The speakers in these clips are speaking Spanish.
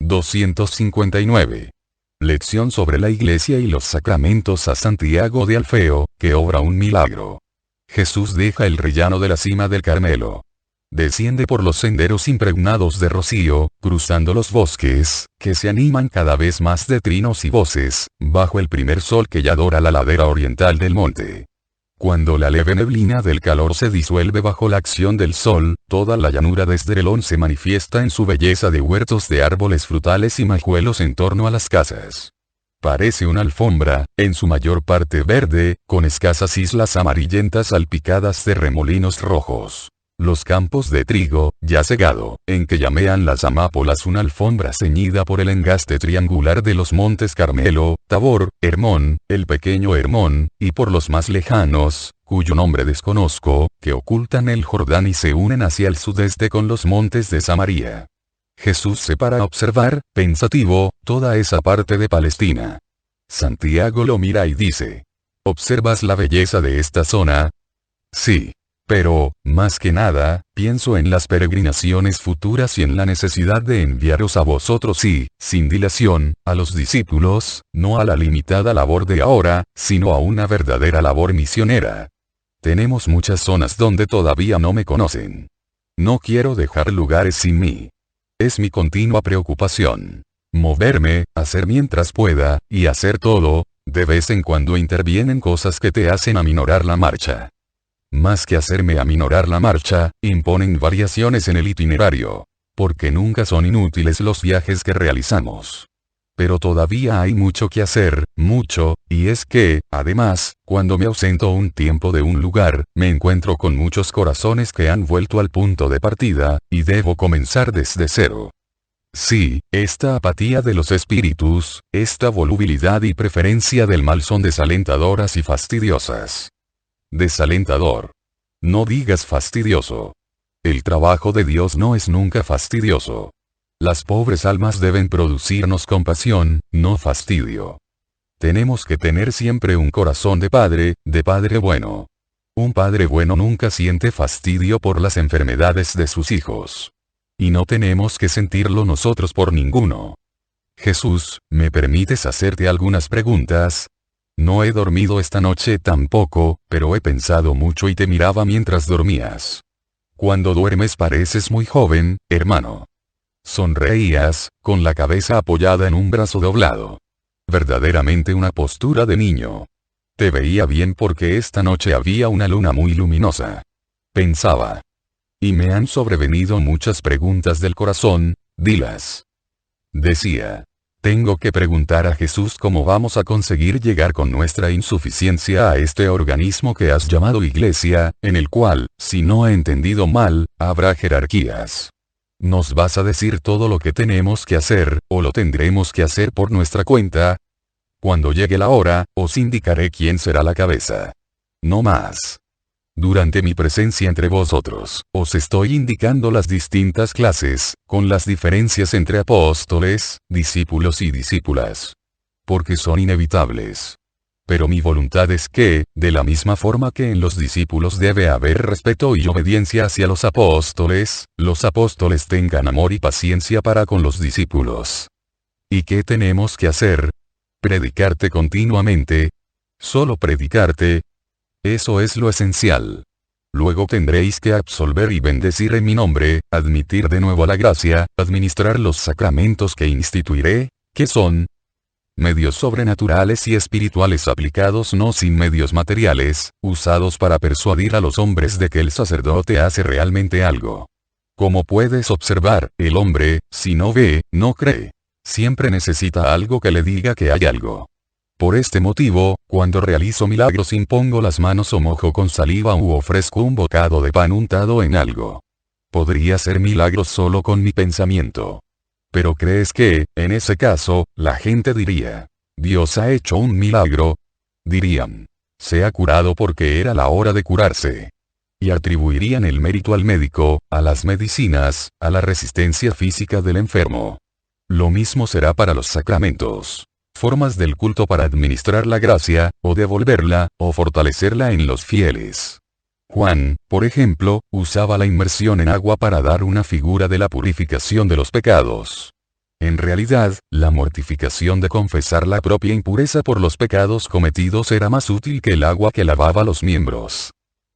259. Lección sobre la Iglesia y los sacramentos a Santiago de Alfeo, que obra un milagro. Jesús deja el rellano de la cima del Carmelo. Desciende por los senderos impregnados de rocío, cruzando los bosques, que se animan cada vez más de trinos y voces, bajo el primer sol que ya dora la ladera oriental del monte. Cuando la leve neblina del calor se disuelve bajo la acción del sol, toda la llanura de Esdrelón se manifiesta en su belleza de huertos de árboles frutales y majuelos en torno a las casas. Parece una alfombra, en su mayor parte verde, con escasas islas amarillentas salpicadas de remolinos rojos. Los campos de trigo, ya segado, en que llamean las amápolas una alfombra ceñida por el engaste triangular de los montes Carmelo, Tabor, Hermón, el pequeño Hermón, y por los más lejanos, cuyo nombre desconozco, que ocultan el Jordán y se unen hacia el sudeste con los montes de Samaria. Jesús se para a observar, pensativo, toda esa parte de Palestina. Santiago lo mira y dice: ¿observas la belleza de esta zona? Sí. Pero, más que nada, pienso en las peregrinaciones futuras y en la necesidad de enviaros a vosotros y, sin dilación, a los discípulos, no a la limitada labor de ahora, sino a una verdadera labor misionera. Tenemos muchas zonas donde todavía no me conocen. No quiero dejar lugares sin mí. Es mi continua preocupación. Moverme, hacer mientras pueda, y hacer todo. De vez en cuando intervienen cosas que te hacen aminorar la marcha. Más que hacerme aminorar la marcha, imponen variaciones en el itinerario. Porque nunca son inútiles los viajes que realizamos. Pero todavía hay mucho que hacer, mucho, y es que, además, cuando me ausento un tiempo de un lugar, me encuentro con muchos corazones que han vuelto al punto de partida, y debo comenzar desde cero. Sí, esta apatía de los espíritus, esta volubilidad y preferencia del mal son desalentadoras y fastidiosas. Desalentador. No digas fastidioso. El trabajo de Dios no es nunca fastidioso. Las pobres almas deben producirnos compasión, no fastidio. Tenemos que tener siempre un corazón de padre bueno. Un padre bueno nunca siente fastidio por las enfermedades de sus hijos. Y no tenemos que sentirlo nosotros por ninguno. Jesús, ¿me permites hacerte algunas preguntas? No he dormido esta noche tampoco, pero he pensado mucho y te miraba mientras dormías. Cuando duermes pareces muy joven, hermano. Sonreías, con la cabeza apoyada en un brazo doblado. Verdaderamente una postura de niño. Te veía bien porque esta noche había una luna muy luminosa. Pensaba. Y me han sobrevenido muchas preguntas del corazón, dilas. Decía. Tengo que preguntar a Jesús cómo vamos a conseguir llegar con nuestra insuficiencia a este organismo que has llamado Iglesia, en el cual, si no he entendido mal, habrá jerarquías. ¿Nos vas a decir todo lo que tenemos que hacer, o lo tendremos que hacer por nuestra cuenta? Cuando llegue la hora, os indicaré quién será la cabeza. No más. Durante mi presencia entre vosotros, os estoy indicando las distintas clases, con las diferencias entre apóstoles, discípulos y discípulas. Porque son inevitables. Pero mi voluntad es que, de la misma forma que en los discípulos debe haber respeto y obediencia hacia los apóstoles tengan amor y paciencia para con los discípulos. ¿Y qué tenemos que hacer? Predicarte continuamente. Solo predicarte. Eso es lo esencial. Luego tendréis que absolver y bendecir en mi nombre, admitir de nuevo la gracia, administrar los sacramentos que instituiré, que son medios sobrenaturales y espirituales aplicados no sin medios materiales, usados para persuadir a los hombres de que el sacerdote hace realmente algo. Como puedes observar, el hombre, si no ve, no cree. Siempre necesita algo que le diga que hay algo. Por este motivo, cuando realizo milagros impongo las manos o mojo con saliva u ofrezco un bocado de pan untado en algo. Podría hacer milagros solo con mi pensamiento. Pero crees que, en ese caso, la gente diría, Dios ha hecho un milagro. Dirían, se ha curado porque era la hora de curarse. Y atribuirían el mérito al médico, a las medicinas, a la resistencia física del enfermo. Lo mismo será para los sacramentos. Formas del culto para administrar la gracia, o devolverla, o fortalecerla en los fieles. Juan, por ejemplo, usaba la inmersión en agua para dar una figura de la purificación de los pecados. En realidad, la mortificación de confesar la propia impureza por los pecados cometidos era más útil que el agua que lavaba los miembros.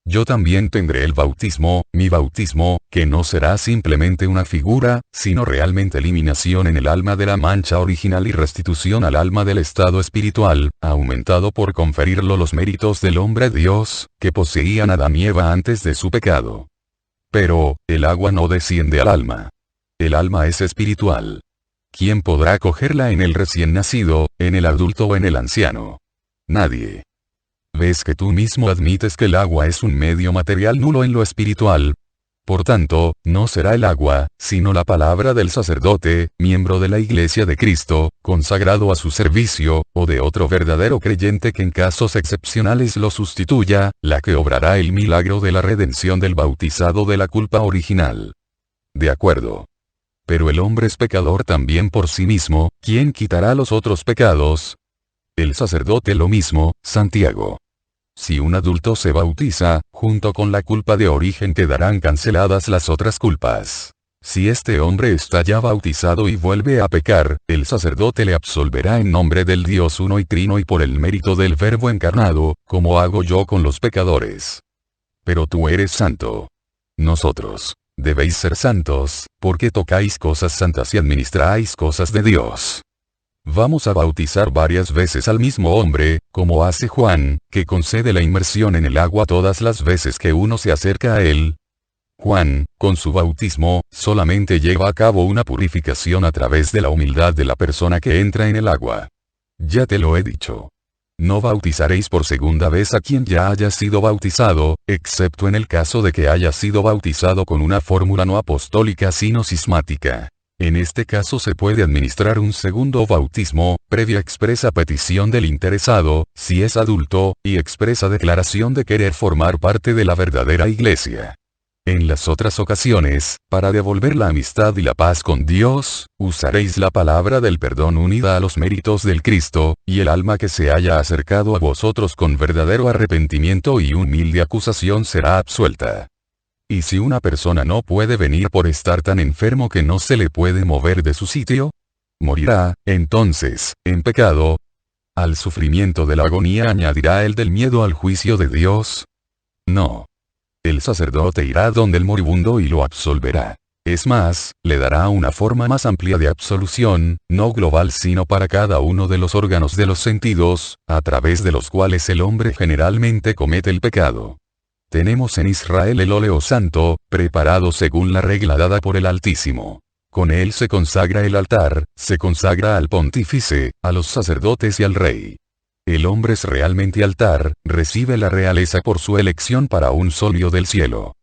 Yo también tendré el bautismo, mi bautismo, que no será simplemente una figura, sino realmente eliminación en el alma de la mancha original y restitución al alma del estado espiritual, aumentado por conferirlo los méritos del hombre Dios, que poseían Adán y Eva antes de su pecado. Pero, el agua no desciende al alma. El alma es espiritual. ¿Quién podrá cogerla en el recién nacido, en el adulto o en el anciano? Nadie. ¿Ves que tú mismo admites que el agua es un medio material nulo en lo espiritual? Por tanto, no será el agua, sino la palabra del sacerdote, miembro de la Iglesia de Cristo, consagrado a su servicio, o de otro verdadero creyente que en casos excepcionales lo sustituya, la que obrará el milagro de la redención del bautizado de la culpa original. De acuerdo. Pero el hombre es pecador también por sí mismo, ¿quién quitará los otros pecados? El sacerdote lo mismo, Santiago. Si un adulto se bautiza, junto con la culpa de origen quedarán canceladas las otras culpas. Si este hombre está ya bautizado y vuelve a pecar, el sacerdote le absolverá en nombre del Dios uno y trino y por el mérito del Verbo encarnado, como hago yo con los pecadores. Pero tú eres santo. Nosotros debéis ser santos, porque tocáis cosas santas y administráis cosas de Dios. Vamos a bautizar varias veces al mismo hombre, como hace Juan, que concede la inmersión en el agua todas las veces que uno se acerca a él. Juan, con su bautismo, solamente lleva a cabo una purificación a través de la humildad de la persona que entra en el agua. Ya te lo he dicho. No bautizaréis por segunda vez a quien ya haya sido bautizado, excepto en el caso de que haya sido bautizado con una fórmula no apostólica sino cismática. En este caso se puede administrar un segundo bautismo, previa expresa petición del interesado, si es adulto, y expresa declaración de querer formar parte de la verdadera iglesia. En las otras ocasiones, para devolver la amistad y la paz con Dios, usaréis la palabra del perdón unida a los méritos del Cristo, y el alma que se haya acercado a vosotros con verdadero arrepentimiento y humilde acusación será absuelta. ¿Y si una persona no puede venir por estar tan enfermo que no se le puede mover de su sitio? ¿Morirá, entonces, en pecado? ¿Al sufrimiento de la agonía añadirá el del miedo al juicio de Dios? No. El sacerdote irá donde el moribundo y lo absolverá. Es más, le dará una forma más amplia de absolución, no global sino para cada uno de los órganos de los sentidos, a través de los cuales el hombre generalmente comete el pecado. Tenemos en Israel el óleo santo, preparado según la regla dada por el Altísimo. Con él se consagra el altar, se consagra al pontífice, a los sacerdotes y al rey. El hombre es realmente altar, recibe la realeza por su elección para un solio del cielo.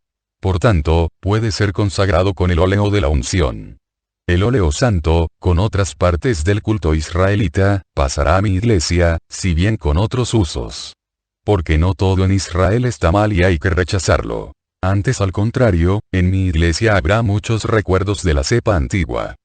Por tanto, puede ser consagrado con el óleo de la unción. El óleo santo, con otras partes del culto israelita, pasará a mi iglesia, si bien con otros usos. Porque no todo en Israel está mal y hay que rechazarlo. Antes al contrario, en mi iglesia habrá muchos recuerdos de la cepa antigua.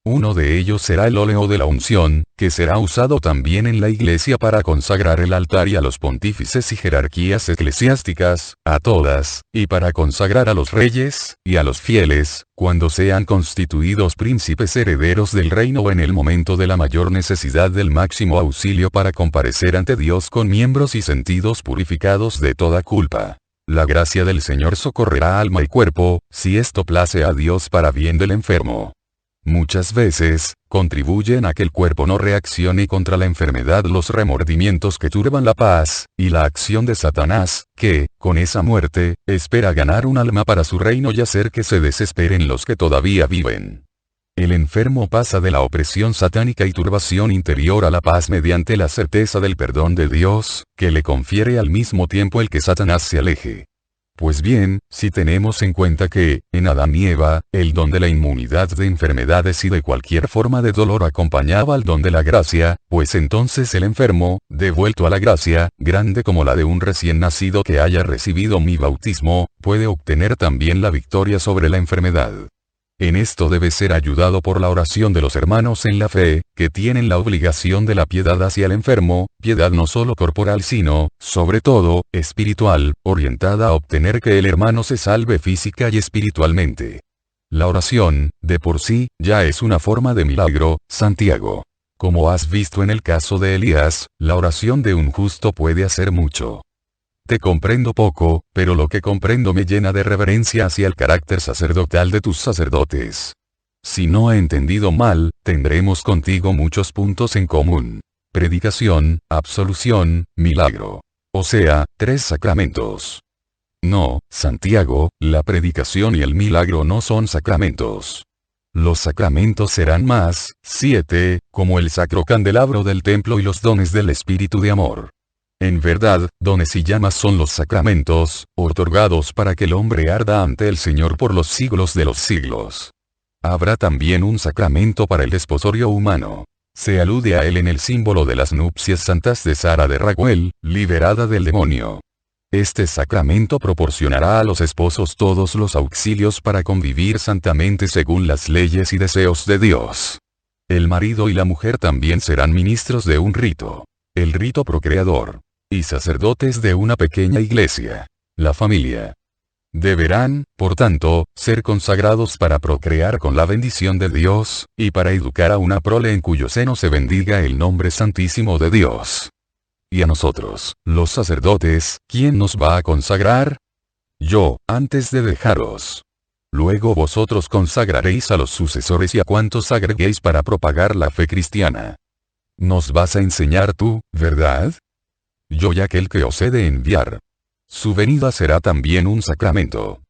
Uno de ellos será el óleo de la unción, que será usado también en la iglesia para consagrar el altar y a los pontífices y jerarquías eclesiásticas, a todas, y para consagrar a los reyes, y a los fieles, cuando sean constituidos príncipes herederos del reino en el momento de la mayor necesidad del máximo auxilio para comparecer ante Dios con miembros y sentidos purificados de toda culpa. La gracia del Señor socorrerá alma y cuerpo, si esto place a Dios para bien del enfermo. Muchas veces, contribuyen a que el cuerpo no reaccione contra la enfermedad los remordimientos que turban la paz, y la acción de Satanás, que, con esa muerte, espera ganar un alma para su reino y hacer que se desesperen los que todavía viven. El enfermo pasa de la opresión satánica y turbación interior a la paz mediante la certeza del perdón de Dios, que le confiere al mismo tiempo el que Satanás se aleje. Pues bien, si tenemos en cuenta que, en Adán y Eva, el don de la inmunidad de enfermedades y de cualquier forma de dolor acompañaba al don de la gracia, pues entonces el enfermo, devuelto a la gracia, grande como la de un recién nacido que haya recibido mi bautismo, puede obtener también la victoria sobre la enfermedad. En esto debe ser ayudado por la oración de los hermanos en la fe, que tienen la obligación de la piedad hacia el enfermo, piedad no solo corporal sino, sobre todo, espiritual, orientada a obtener que el hermano se salve física y espiritualmente. La oración, de por sí, ya es una forma de milagro, Santiago. Como has visto en el caso de Elías, la oración de un justo puede hacer mucho. Te comprendo poco, pero lo que comprendo me llena de reverencia hacia el carácter sacerdotal de tus sacerdotes. Si no he entendido mal, tendremos contigo muchos puntos en común. Predicación, absolución, milagro. O sea, 3 sacramentos. No, Santiago, la predicación y el milagro no son sacramentos. Los sacramentos serán más, 7, como el sacro candelabro del templo y los dones del Espíritu de amor. En verdad, dones y llamas son los sacramentos, otorgados para que el hombre arda ante el Señor por los siglos de los siglos. Habrá también un sacramento para el desposorio humano. Se alude a él en el símbolo de las nupcias santas de Sara de Raguel, liberada del demonio. Este sacramento proporcionará a los esposos todos los auxilios para convivir santamente según las leyes y deseos de Dios. El marido y la mujer también serán ministros de un rito, el rito procreador, y sacerdotes de una pequeña iglesia, la familia. Deberán, por tanto, ser consagrados para procrear con la bendición de Dios, y para educar a una prole en cuyo seno se bendiga el nombre santísimo de Dios. Y a nosotros, los sacerdotes, ¿quién nos va a consagrar? Yo, antes de dejaros. Luego vosotros consagraréis a los sucesores y a cuantos agreguéis para propagar la fe cristiana. Nos vas a enseñar tú, ¿verdad? Yo y aquel que os he de enviar. Su venida será también un sacramento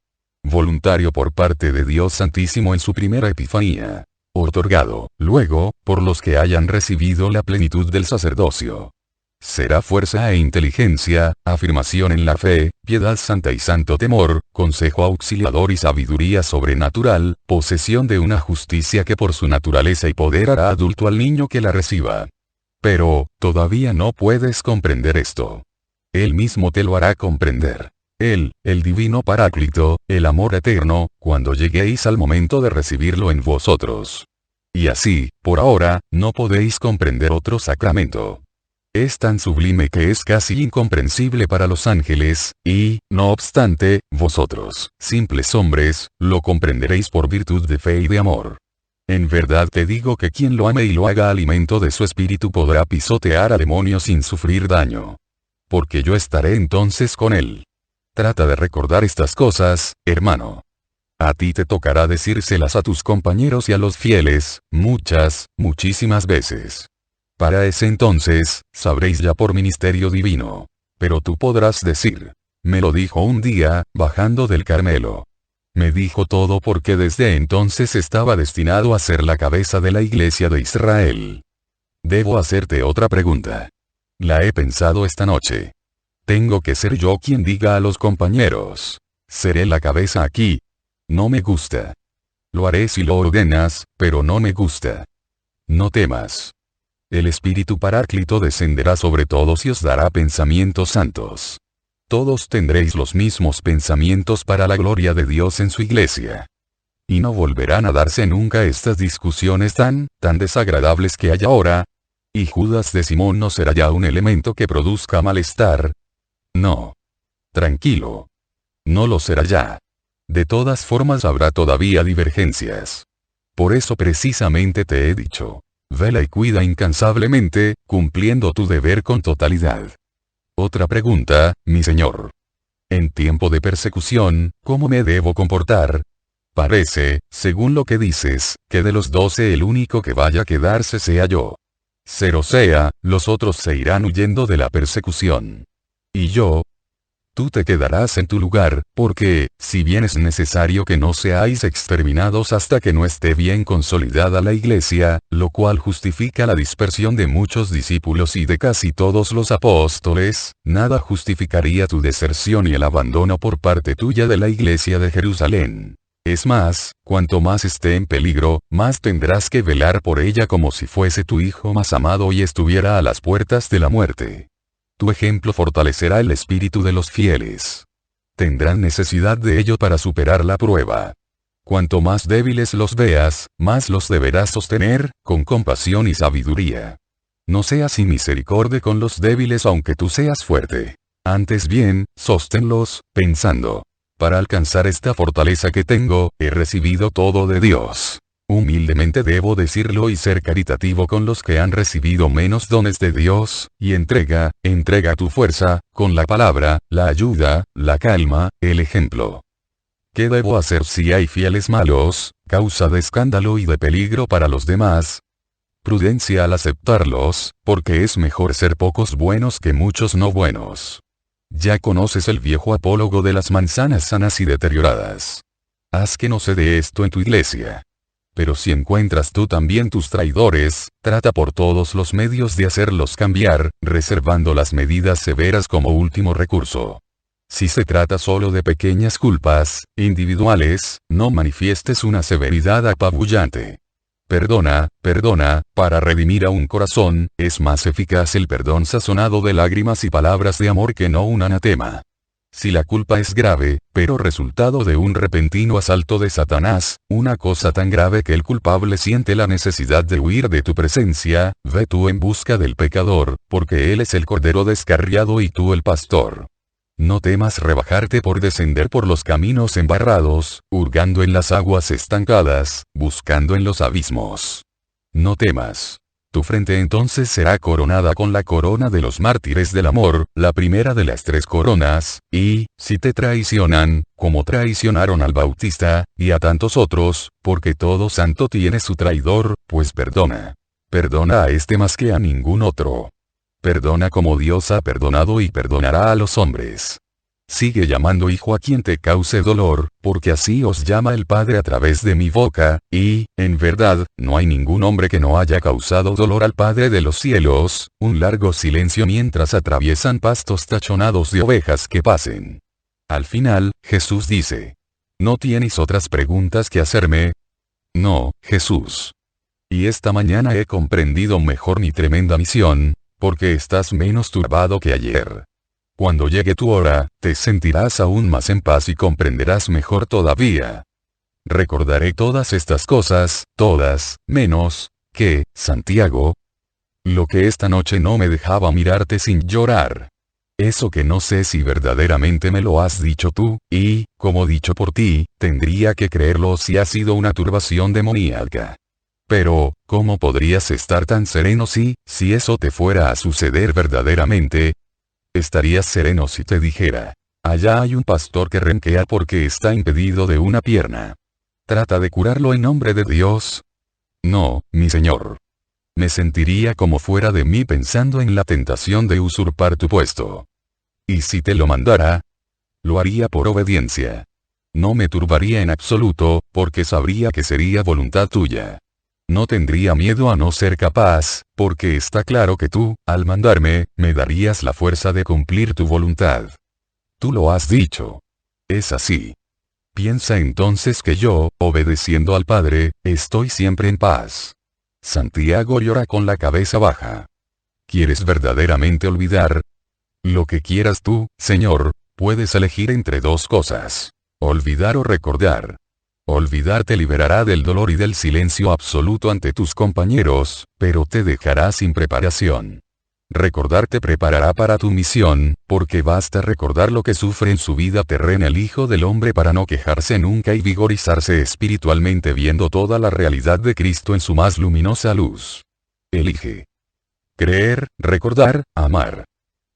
voluntario por parte de Dios Santísimo en su primera epifanía, otorgado, luego, por los que hayan recibido la plenitud del sacerdocio. Será fuerza e inteligencia, afirmación en la fe, piedad santa y santo temor, consejo auxiliador y sabiduría sobrenatural, posesión de una justicia que por su naturaleza y poder hará adulto al niño que la reciba. Pero, todavía no puedes comprender esto. Él mismo te lo hará comprender. Él, el divino Paráclito, el amor eterno, cuando lleguéis al momento de recibirlo en vosotros. Y así, por ahora, no podéis comprender otro sacramento. Es tan sublime que es casi incomprensible para los ángeles, y, no obstante, vosotros, simples hombres, lo comprenderéis por virtud de fe y de amor. En verdad te digo que quien lo ame y lo haga alimento de su espíritu podrá pisotear a demonios sin sufrir daño. Porque yo estaré entonces con él. Trata de recordar estas cosas, hermano. A ti te tocará decírselas a tus compañeros y a los fieles, muchísimas veces. Para ese entonces, sabréis ya por ministerio divino. Pero tú podrás decir, me lo dijo un día, bajando del Carmelo. Me dijo todo porque desde entonces estaba destinado a ser la cabeza de la iglesia de Israel. Debo hacerte otra pregunta. La he pensado esta noche. Tengo que ser yo quien diga a los compañeros. Seré la cabeza aquí. No me gusta. Lo haré si lo ordenas, pero no me gusta. No temas. El Espíritu Paráclito descenderá sobre todos y os dará pensamientos santos. Todos tendréis los mismos pensamientos para la gloria de Dios en su iglesia. Y no volverán a darse nunca estas discusiones tan desagradables que hay ahora. Y Judas de Simón no será ya un elemento que produzca malestar. No. Tranquilo. No lo será ya. De todas formas habrá todavía divergencias. Por eso precisamente te he dicho. Vela y cuida incansablemente, cumpliendo tu deber con totalidad. Otra pregunta, mi señor. En tiempo de persecución, ¿cómo me debo comportar? Parece, según lo que dices, que de los 12 el único que vaya a quedarse sea yo. Sea, los otros se irán huyendo de la persecución. ¿Y yo? Tú te quedarás en tu lugar, porque, si bien es necesario que no seáis exterminados hasta que no esté bien consolidada la iglesia, lo cual justifica la dispersión de muchos discípulos y de casi todos los apóstoles, nada justificaría tu deserción y el abandono por parte tuya de la iglesia de Jerusalén. Es más, cuanto más esté en peligro, más tendrás que velar por ella como si fuese tu hijo más amado y estuviera a las puertas de la muerte. Tu ejemplo fortalecerá el espíritu de los fieles. Tendrán necesidad de ello para superar la prueba. Cuanto más débiles los veas, más los deberás sostener, con compasión y sabiduría. No seas inmisericorde con los débiles aunque tú seas fuerte. Antes bien, sosténlos, pensando. Para alcanzar esta fortaleza que tengo, he recibido todo de Dios. Humildemente debo decirlo y ser caritativo con los que han recibido menos dones de Dios, y entrega tu fuerza, con la palabra, la ayuda, la calma, el ejemplo. ¿Qué debo hacer si hay fieles malos, causa de escándalo y de peligro para los demás? Prudencia al aceptarlos, porque es mejor ser pocos buenos que muchos no buenos. Ya conoces el viejo apólogo de las manzanas sanas y deterioradas. Haz que no se dé esto en tu iglesia. Pero si encuentras tú también tus traidores, trata por todos los medios de hacerlos cambiar, reservando las medidas severas como último recurso. Si se trata solo de pequeñas culpas, individuales, no manifiestes una severidad apabullante. Perdona, para redimir a un corazón, es más eficaz el perdón sazonado de lágrimas y palabras de amor que no un anatema. Si la culpa es grave, pero resultado de un repentino asalto de Satanás, una cosa tan grave que el culpable siente la necesidad de huir de tu presencia, ve tú en busca del pecador, porque él es el cordero descarriado y tú el pastor. No temas rebajarte por descender por los caminos embarrados, hurgando en las aguas estancadas, buscando en los abismos. No temas. Tu frente entonces será coronada con la corona de los mártires del amor, la primera de las 3 coronas, y, si te traicionan, como traicionaron al Bautista, y a tantos otros, porque todo santo tiene su traidor, pues perdona. Perdona a este más que a ningún otro. Perdona como Dios ha perdonado y perdonará a los hombres. Sigue llamando hijo a quien te cause dolor, porque así os llama el Padre a través de mi boca, y, en verdad, no hay ningún hombre que no haya causado dolor al Padre de los cielos. Un largo silencio mientras atraviesan pastos tachonados de ovejas que pasen. Al final, Jesús dice: ¿No tienes otras preguntas que hacerme? No, Jesús. Y esta mañana he comprendido mejor mi tremenda misión, porque estás menos turbado que ayer. Cuando llegue tu hora, te sentirás aún más en paz y comprenderás mejor todavía. Recordaré todas estas cosas, todas, menos, que, Santiago, lo que esta noche no me dejaba mirarte sin llorar. Eso que no sé si verdaderamente me lo has dicho tú, y, como dicho por ti, tendría que creerlo si ha sido una turbación demoníaca. Pero, ¿cómo podrías estar tan sereno si eso te fuera a suceder verdaderamente? Estarías sereno si te dijera: allá hay un pastor que renquea porque está impedido de una pierna. ¿Trata de curarlo en nombre de Dios? No, mi señor. Me sentiría como fuera de mí pensando en la tentación de usurpar tu puesto. ¿Y si te lo mandara? Lo haría por obediencia. No me turbaría en absoluto, porque sabría que sería voluntad tuya. No tendría miedo a no ser capaz, porque está claro que tú, al mandarme, me darías la fuerza de cumplir tu voluntad. Tú lo has dicho. Es así. Piensa entonces que yo, obedeciendo al Padre, estoy siempre en paz. Santiago llora con la cabeza baja. ¿Quieres verdaderamente olvidar? Lo que quieras tú, Señor, puedes elegir entre 2 cosas. Olvidar o recordar. Olvidar te liberará del dolor y del silencio absoluto ante tus compañeros, pero te dejará sin preparación. Recordar te preparará para tu misión, porque basta recordar lo que sufre en su vida terrena el Hijo del Hombre para no quejarse nunca y vigorizarse espiritualmente viendo toda la realidad de Cristo en su más luminosa luz. Elige. Creer, recordar, amar.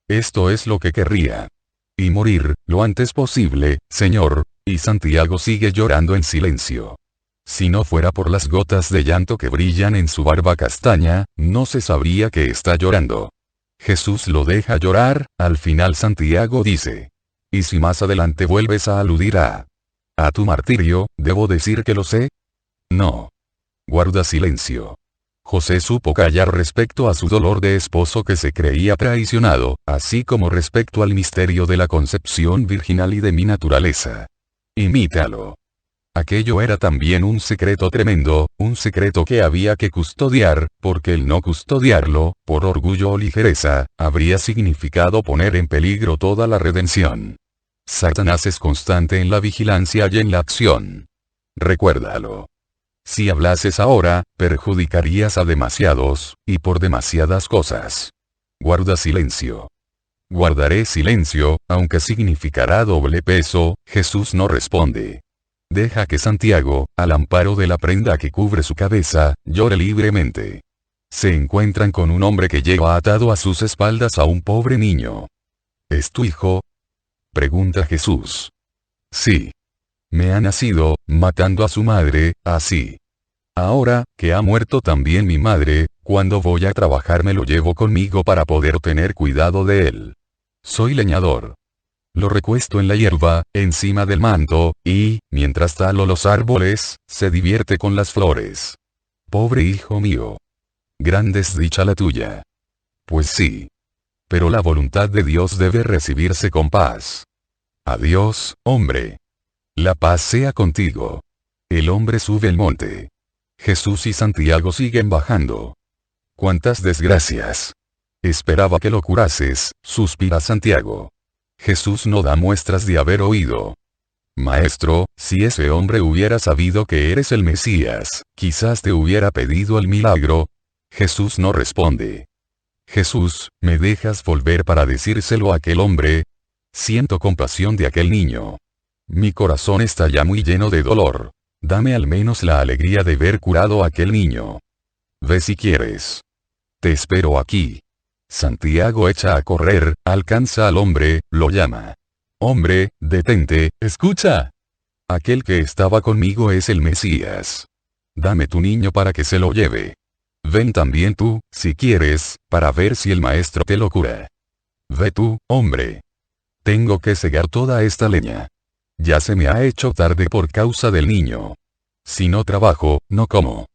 Esto es lo que querría. Y morir, lo antes posible, Señor. Y Santiago sigue llorando en silencio. Si no fuera por las gotas de llanto que brillan en su barba castaña, no se sabría que está llorando. Jesús lo deja llorar. Al final Santiago dice: ¿y si más adelante vuelves a aludir a tu martirio, debo decir que lo sé? No. Guarda silencio. José supo callar respecto a su dolor de esposo que se creía traicionado, así como respecto al misterio de la concepción virginal y de mi naturaleza. Imítalo. Aquello era también un secreto tremendo, un secreto que había que custodiar, porque el no custodiarlo, por orgullo o ligereza, habría significado poner en peligro toda la redención. Satanás es constante en la vigilancia y en la acción. Recuérdalo. Si hablases ahora, perjudicarías a demasiados, y por demasiadas cosas. Guarda silencio. Guardaré silencio, aunque significará doble peso. Jesús no responde. Deja que Santiago, al amparo de la prenda que cubre su cabeza, llore libremente. Se encuentran con un hombre que lleva atado a sus espaldas a un pobre niño. ¿Es tu hijo?, pregunta Jesús. Sí. Me ha nacido, matando a su madre, así. Ahora, que ha muerto también mi madre, cuando voy a trabajar me lo llevo conmigo para poder tener cuidado de él. Soy leñador. Lo recuesto en la hierba, encima del manto, y, mientras talo los árboles, se divierte con las flores. Pobre hijo mío. Gran desdicha la tuya. Pues sí. Pero la voluntad de Dios debe recibirse con paz. Adiós, hombre. La paz sea contigo. El hombre sube el monte. Jesús y Santiago siguen bajando. ¡Cuántas desgracias! Esperaba que lo curases, suspira Santiago. Jesús no da muestras de haber oído. Maestro, si ese hombre hubiera sabido que eres el Mesías, quizás te hubiera pedido el milagro. Jesús no responde. Jesús, ¿me dejas volver para decírselo a aquel hombre? Siento compasión de aquel niño. Mi corazón está ya muy lleno de dolor. Dame al menos la alegría de ver curado a aquel niño. Ve si quieres. Te espero aquí. Santiago echa a correr, alcanza al hombre, lo llama. Hombre, detente, escucha. Aquel que estaba conmigo es el Mesías. Dame tu niño para que se lo lleve. Ven también tú, si quieres, para ver si el maestro te lo cura. Ve tú, hombre. Tengo que segar toda esta leña. Ya se me ha hecho tarde por causa del niño. Si no trabajo, no como.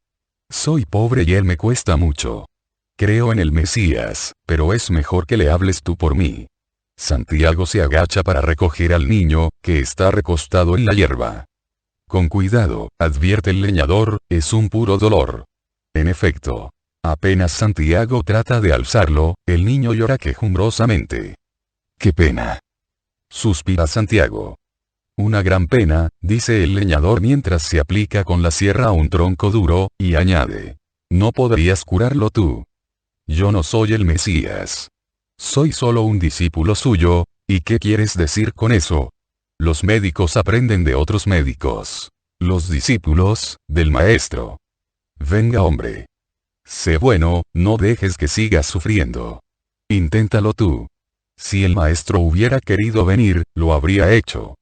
Soy pobre y él me cuesta mucho. Creo en el Mesías, pero es mejor que le hables tú por mí. Santiago se agacha para recoger al niño, que está recostado en la hierba. Con cuidado, advierte el leñador, es un puro dolor. En efecto. Apenas Santiago trata de alzarlo, el niño llora quejumbrosamente. ¡Qué pena!, suspira Santiago. Una gran pena, dice el leñador mientras se aplica con la sierra a un tronco duro, y añade. No podrías curarlo tú. Yo no soy el Mesías. Soy solo un discípulo suyo, ¿y qué quieres decir con eso? Los médicos aprenden de otros médicos. Los discípulos, del maestro. Venga, hombre. Sé bueno, no dejes que sigas sufriendo. Inténtalo tú. Si el maestro hubiera querido venir, lo habría hecho.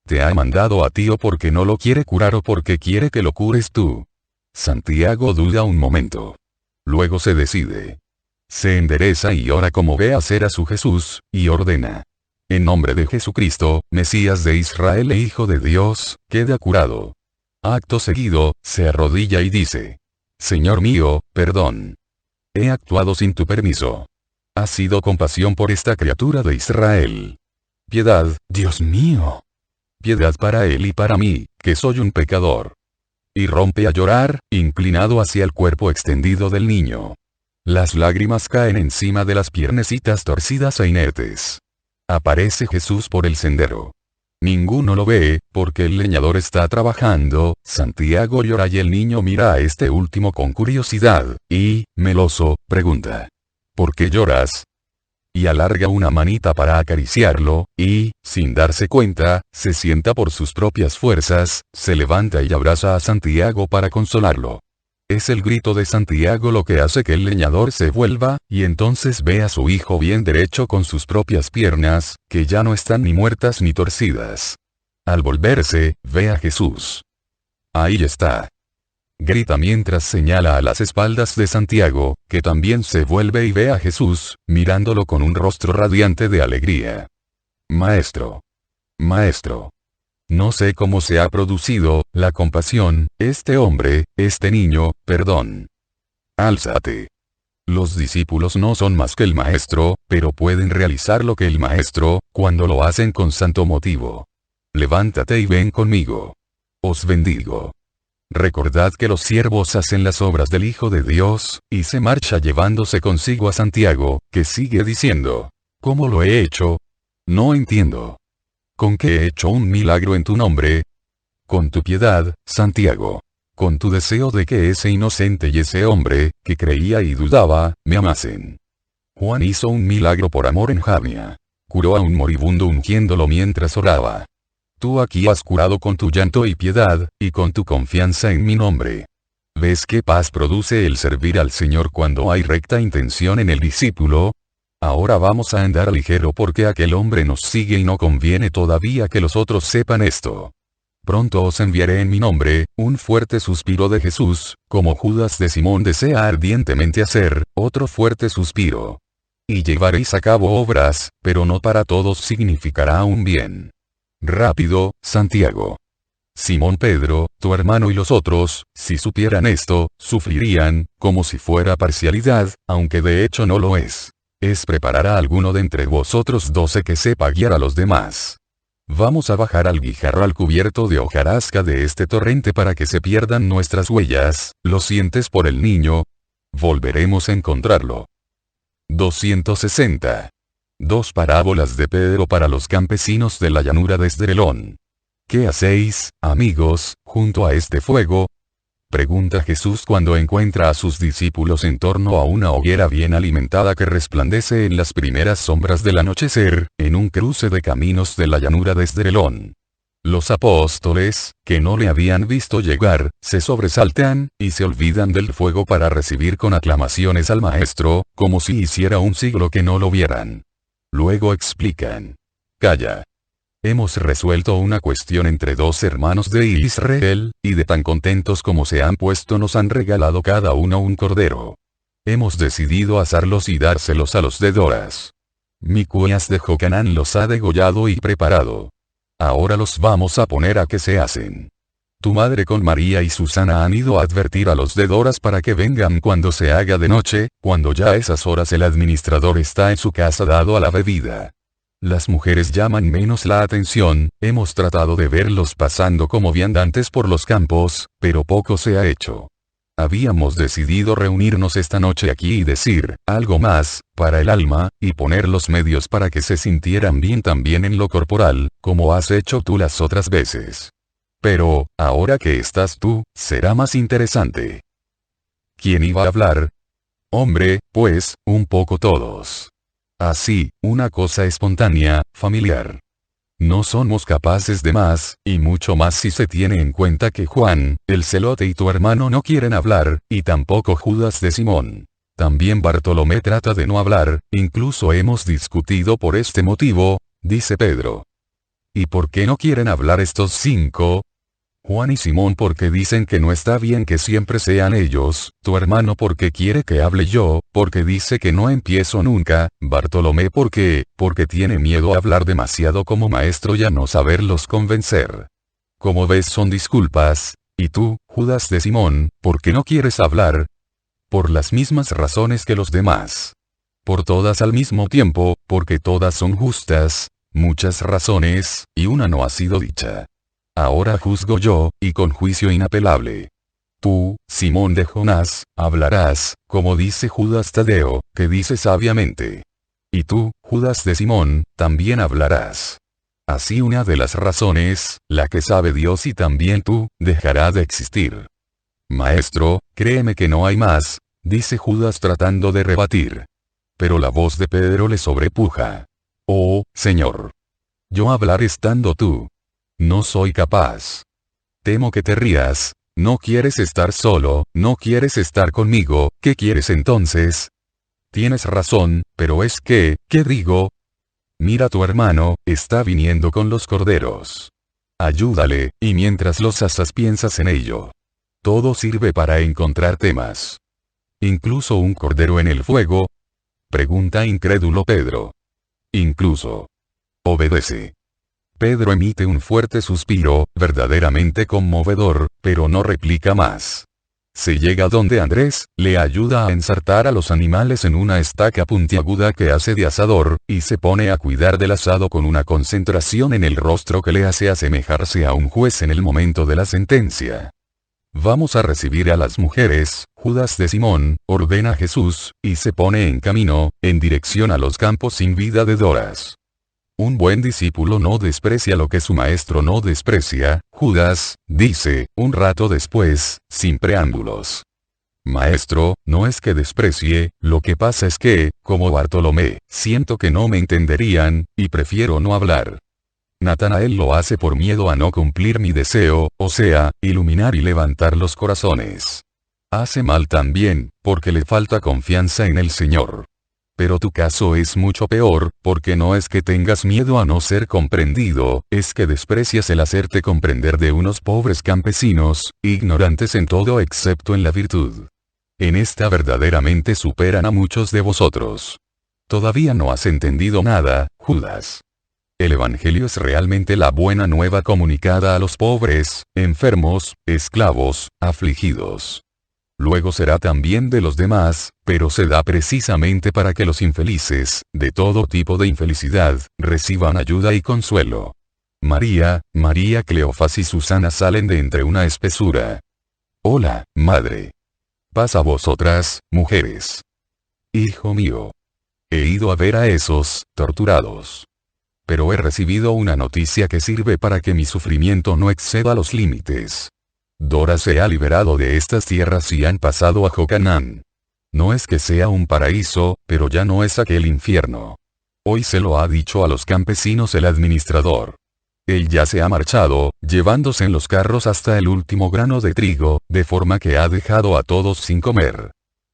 Te ha mandado a ti o porque no lo quiere curar o porque quiere que lo cures tú. Santiago duda un momento. Luego se decide. Se endereza y ora como ve hacer a su Jesús, y ordena. En nombre de Jesucristo, Mesías de Israel e Hijo de Dios, queda curado. Acto seguido, se arrodilla y dice. Señor mío, perdón. He actuado sin tu permiso. Ha sido compasión por esta criatura de Israel. Piedad, Dios mío. Piedad para él y para mí, que soy un pecador. Y rompe a llorar, inclinado hacia el cuerpo extendido del niño. Las lágrimas caen encima de las piernecitas torcidas e inertes. Aparece Jesús por el sendero. Ninguno lo ve, porque el leñador está trabajando. Santiago llora y el niño mira a este último con curiosidad, y, meloso, pregunta. ¿Por qué lloras? Y alarga una manita para acariciarlo, y, sin darse cuenta, se sienta por sus propias fuerzas, se levanta y abraza a Santiago para consolarlo. Es el grito de Santiago lo que hace que el leñador se vuelva, y entonces ve a su hijo bien derecho con sus propias piernas, que ya no están ni muertas ni torcidas. Al volverse, ve a Jesús. Ahí está. Grita mientras señala a las espaldas de Santiago, que también se vuelve y ve a Jesús, mirándolo con un rostro radiante de alegría. Maestro. Maestro. No sé cómo se ha producido, la compasión, este hombre, este niño, perdón. Álzate. Los discípulos no son más que el maestro, pero pueden realizar lo que el maestro, cuando lo hacen con santo motivo. Levántate y ven conmigo. Os bendigo. Recordad que los siervos hacen las obras del Hijo de Dios, y se marcha llevándose consigo a Santiago, que sigue diciendo. ¿Cómo lo he hecho? No entiendo. ¿Con qué he hecho un milagro en tu nombre? Con tu piedad, Santiago. Con tu deseo de que ese inocente y ese hombre, que creía y dudaba, me amasen. Juan hizo un milagro por amor en Jamnia. Curó a un moribundo ungiéndolo mientras oraba. Tú aquí has curado con tu llanto y piedad, y con tu confianza en mi nombre. ¿Ves qué paz produce el servir al Señor cuando hay recta intención en el discípulo? Ahora vamos a andar ligero porque aquel hombre nos sigue y no conviene todavía que los otros sepan esto. Pronto os enviaré en mi nombre, un fuerte suspiro de Jesús, como Judas de Simón desea ardientemente hacer, otro fuerte suspiro. Y llevaréis a cabo obras, pero no para todos significará un bien. Rápido, Santiago. Simón Pedro, tu hermano y los otros, si supieran esto, sufrirían, como si fuera parcialidad, aunque de hecho no lo es. Es preparar a alguno de entre vosotros 12 que sepa guiar a los demás. Vamos a bajar al guijarral cubierto de hojarasca de este torrente para que se pierdan nuestras huellas, ¿lo sientes por el niño? Volveremos a encontrarlo. 260. Dos parábolas de Pedro para los campesinos de la llanura de Esdraelón. ¿Qué hacéis, amigos, junto a este fuego? Pregunta Jesús cuando encuentra a sus discípulos en torno a una hoguera bien alimentada que resplandece en las primeras sombras del anochecer, en un cruce de caminos de la llanura de Esdraelón. Los apóstoles, que no le habían visto llegar, se sobresaltan, y se olvidan del fuego para recibir con aclamaciones al Maestro, como si hiciera un siglo que no lo vieran. Luego explican. Calla. Hemos resuelto una cuestión entre dos hermanos de Israel, y de tan contentos como se han puesto nos han regalado cada uno un cordero. Hemos decidido asarlos y dárselos a los dedoras. Micuías de Jocanán los ha degollado y preparado. Ahora los vamos a poner a que se asen. Tu madre con María y Susana han ido a advertir a los dedoras para que vengan cuando se haga de noche, cuando ya a esas horas el administrador está en su casa dado a la bebida. Las mujeres llaman menos la atención, hemos tratado de verlos pasando como viandantes por los campos, pero poco se ha hecho. Habíamos decidido reunirnos esta noche aquí y decir, algo más, para el alma, y poner los medios para que se sintieran bien también en lo corporal, como has hecho tú las otras veces. Pero, ahora que estás tú, será más interesante. ¿Quién iba a hablar? Hombre, pues, un poco todos. Así, una cosa espontánea, familiar. No somos capaces de más, y mucho más si se tiene en cuenta que Juan, el celote y tu hermano no quieren hablar, y tampoco Judas de Simón. También Bartolomé trata de no hablar, incluso hemos discutido por este motivo, dice Pedro. ¿Y por qué no quieren hablar estos 5? Juan y Simón porque dicen que no está bien que siempre sean ellos, tu hermano porque quiere que hable yo, porque dice que no empiezo nunca, Bartolomé porque tiene miedo a hablar demasiado como maestro y a no saberlos convencer. Como ves son disculpas, y tú, Judas de Simón, ¿por qué no quieres hablar? Por las mismas razones que los demás. Por todas al mismo tiempo, porque todas son justas, muchas razones, y una no ha sido dicha. Ahora juzgo yo, y con juicio inapelable. Tú, Simón de Jonás, hablarás, como dice Judas Tadeo, que dice sabiamente. Y tú, Judas de Simón, también hablarás. Así una de las razones, la que sabe Dios y también tú, dejará de existir. Maestro, créeme que no hay más, dice Judas tratando de rebatir. Pero la voz de Pedro le sobrepuja. Oh, Señor. Yo hablar estando tú. No soy capaz. Temo que te rías, no quieres estar solo, no quieres estar conmigo, ¿qué quieres entonces? Tienes razón, pero es que, ¿qué digo? Mira tu hermano, está viniendo con los corderos. Ayúdale, y mientras los asas piensas en ello. Todo sirve para encontrar temas. ¿Incluso un cordero en el fuego? Pregunta incrédulo Pedro. Incluso. Obedece. Pedro emite un fuerte suspiro, verdaderamente conmovedor, pero no replica más. Se llega donde Andrés, le ayuda a ensartar a los animales en una estaca puntiaguda que hace de asador, y se pone a cuidar del asado con una concentración en el rostro que le hace asemejarse a un juez en el momento de la sentencia. Vamos a recibir a las mujeres, Judas de Simón, ordena Jesús, y se pone en camino, en dirección a los campos sin vida de Doras. Un buen discípulo no desprecia lo que su maestro no desprecia, Judas, dice, un rato después, sin preámbulos. Maestro, no es que desprecie, lo que pasa es que, como Bartolomé, siento que no me entenderían, y prefiero no hablar. Natanael lo hace por miedo a no cumplir mi deseo, o sea, iluminar y levantar los corazones. Hace mal también, porque le falta confianza en el Señor. Pero tu caso es mucho peor, porque no es que tengas miedo a no ser comprendido, es que desprecias el hacerte comprender de unos pobres campesinos, ignorantes en todo excepto en la virtud. En esta verdaderamente superan a muchos de vosotros. Todavía no has entendido nada, Judas. El Evangelio es realmente la buena nueva comunicada a los pobres, enfermos, esclavos, afligidos. Luego será también de los demás, pero se da precisamente para que los infelices, de todo tipo de infelicidad, reciban ayuda y consuelo. María, Cleofás y Susana salen de entre una espesura. Hola, madre. Paz a vosotras, mujeres. Hijo mío. He ido a ver a esos, torturados. Pero he recibido una noticia que sirve para que mi sufrimiento no exceda los límites. Dora se ha liberado de estas tierras y han pasado a Jocanán. No es que sea un paraíso, pero ya no es aquel infierno. Hoy se lo ha dicho a los campesinos el administrador. Él ya se ha marchado, llevándose en los carros hasta el último grano de trigo, de forma que ha dejado a todos sin comer.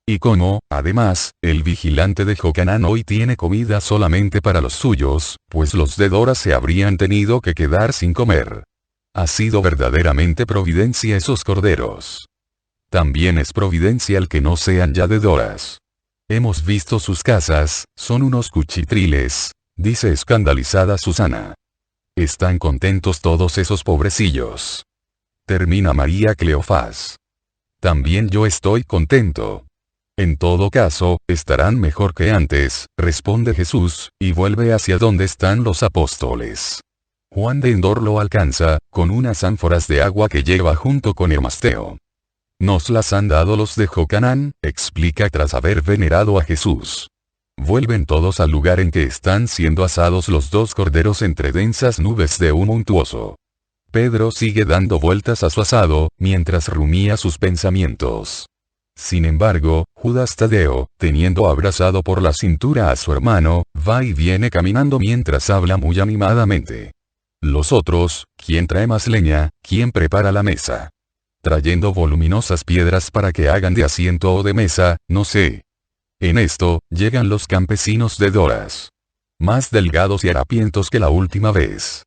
Y como, además, el vigilante de Jocanán hoy tiene comida solamente para los suyos, pues los de Dora se habrían tenido que quedar sin comer. Ha sido verdaderamente providencia esos corderos. También es providencia el que no sean ya de Doras. Hemos visto sus casas, son unos cuchitriles, dice escandalizada Susana. Están contentos todos esos pobrecillos. Termina María Cleofás. También yo estoy contento. En todo caso, estarán mejor que antes, responde Jesús, y vuelve hacia donde están los apóstoles. Juan de Endor lo alcanza, con unas ánforas de agua que lleva junto con Hermasteo. Nos las han dado los de Jocanán, explica tras haber venerado a Jesús. Vuelven todos al lugar en que están siendo asados los dos corderos entre densas nubes de humo untuoso. Pedro sigue dando vueltas a su asado, mientras rumía sus pensamientos. Sin embargo, Judas Tadeo, teniendo abrazado por la cintura a su hermano, va y viene caminando mientras habla muy animadamente. Los otros, ¿quién trae más leña? ¿Quién prepara la mesa? Trayendo voluminosas piedras para que hagan de asiento o de mesa, no sé. En esto, llegan los campesinos de Doras. Más delgados y harapientos que la última vez.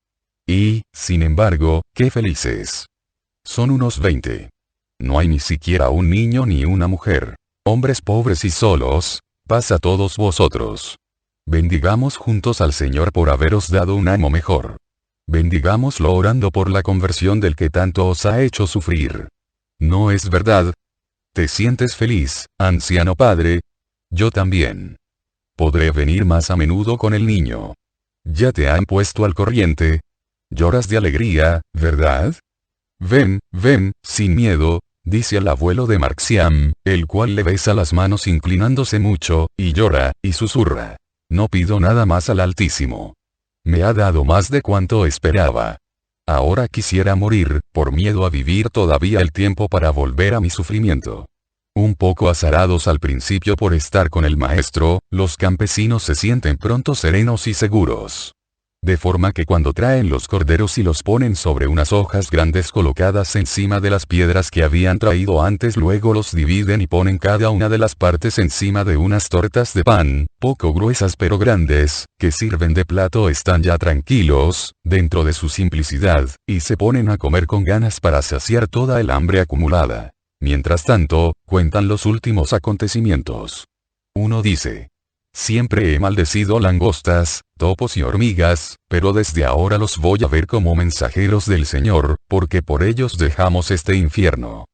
Y, sin embargo, qué felices. Son unos 20. No hay ni siquiera un niño ni una mujer. Hombres pobres y solos, paz a todos vosotros. Bendigamos juntos al Señor por haberos dado un amo mejor. Bendigámoslo orando por la conversión del que tanto os ha hecho sufrir. ¿No es verdad? ¿Te sientes feliz, anciano padre? Yo también. Podré venir más a menudo con el niño. ¿Ya te han puesto al corriente? Lloras de alegría, ¿verdad? Ven, sin miedo, dice el abuelo de Marxiam, el cual le besa las manos inclinándose mucho, y llora, y susurra. No pido nada más al Altísimo. Me ha dado más de cuanto esperaba. Ahora quisiera morir, por miedo a vivir todavía el tiempo para volver a mi sufrimiento. Un poco azarados al principio por estar con el maestro, los campesinos se sienten pronto serenos y seguros. De forma que cuando traen los corderos y los ponen sobre unas hojas grandes colocadas encima de las piedras que habían traído antes, luego los dividen y ponen cada una de las partes encima de unas tortas de pan, poco gruesas pero grandes, que sirven de plato, están ya tranquilos, dentro de su simplicidad, y se ponen a comer con ganas para saciar toda el hambre acumulada. Mientras tanto, cuentan los últimos acontecimientos. Uno dice: siempre he maldecido langostas, topos y hormigas, pero desde ahora los voy a ver como mensajeros del Señor, porque por ellos dejamos este infierno.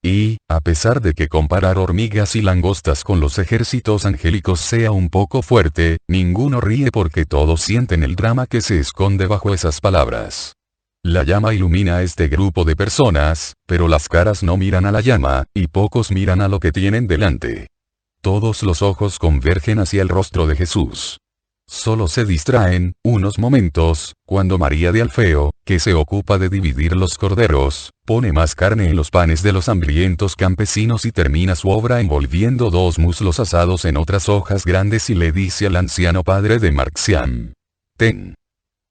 Y, a pesar de que comparar hormigas y langostas con los ejércitos angélicos sea un poco fuerte, ninguno ríe porque todos sienten el drama que se esconde bajo esas palabras. La llama ilumina a este grupo de personas, pero las caras no miran a la llama, y pocos miran a lo que tienen delante. Todos los ojos convergen hacia el rostro de Jesús. Solo se distraen, unos momentos, cuando María de Alfeo, que se ocupa de dividir los corderos, pone más carne en los panes de los hambrientos campesinos y termina su obra envolviendo 2 muslos asados en otras hojas grandes y le dice al anciano padre de Marxian: «Ten.